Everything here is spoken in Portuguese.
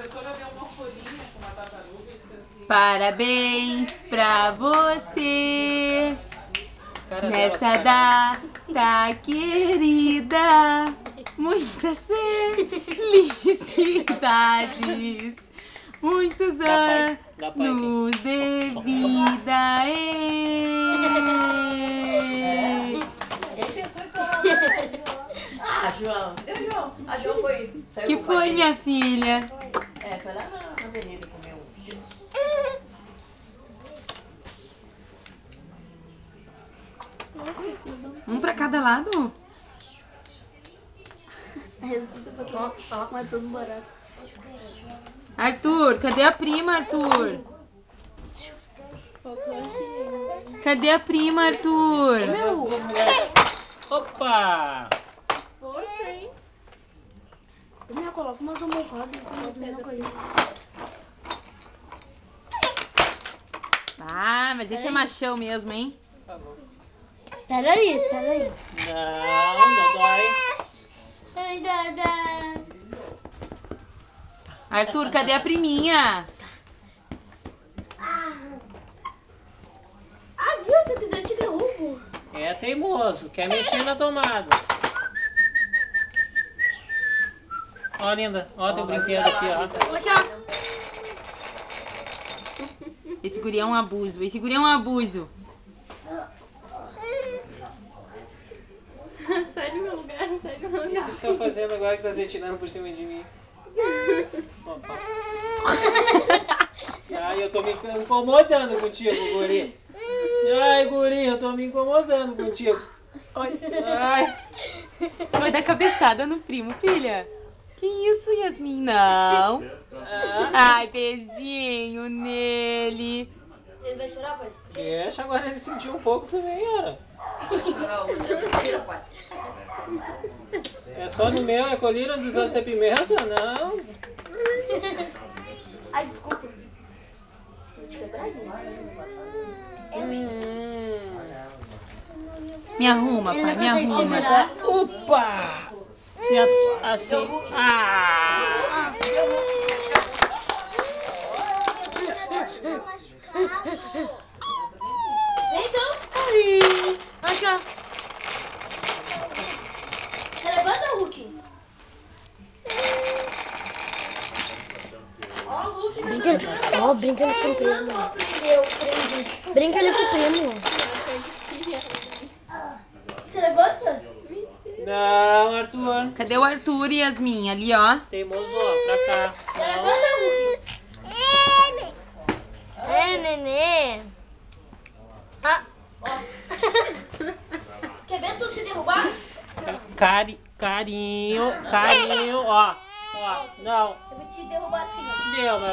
professora deu uma folhinha com uma tartaruga e disse assim... Parabéns pra você nessa data querida. Muitas felicidades. Muitos anos de vida. João. A João foi. Que foi, minha filha? Foi lá na avenida comer um. Um pra cada lado? Fala com tudo barato. Arthur, cadê a prima, Arthur? Cadê a prima, Arthur? Opa! Força, hein? Eu coloco umas almofadas e mesma coisa. Ah, mas esse é machão mesmo, hein? Tá bom. Espera aí. Não dói. Ai, Dada. Arthur, cadê a priminha? Viu? Se eu quiser, eu te derrubo. É teimoso, quer mexer na tomada. Ó, linda, ó teu brinquedo aqui, ó. Aqui, ó. Esse guri é um abuso, esse guri é um abuso. Sai do meu lugar, sai do meu O lugar. que você tá fazendo agora que tá se atirando por cima de mim? Opa. Ai, eu tô me incomodando contigo, guri. Ai, guri, eu tô me incomodando contigo. Ai. Vai dar cabeçada no primo, filha. Que isso, Yasmin? Não. Ai, beijinho nele. Ele vai chorar, pai? Deixa, agora ele sentiu um pouco também, ó. Tira, pai. É só no meu, é colírio dos anos de pimenta? Não. Ai, desculpa. Vou te quebrar, Me arruma, pai, me arruma. Opa! Se assim. Ah! Vem então. Ai. Aqui, ó. Você levanta, Hulk. Ó, o Hulk tá dançando. Ó, brinca ali com o primo. Brinca ali com o primo. Você levanta? Não, Arthur. Cadê o Arthur e Yasmin? Ali, ó. Teimoso, ó, pra cá. Não. Levanta, Hulk. É, nenê. Quer ver tu se derrubar? Carinho, ó. Ó, não. Eu vou te derrubar assim, ó. Deu, mas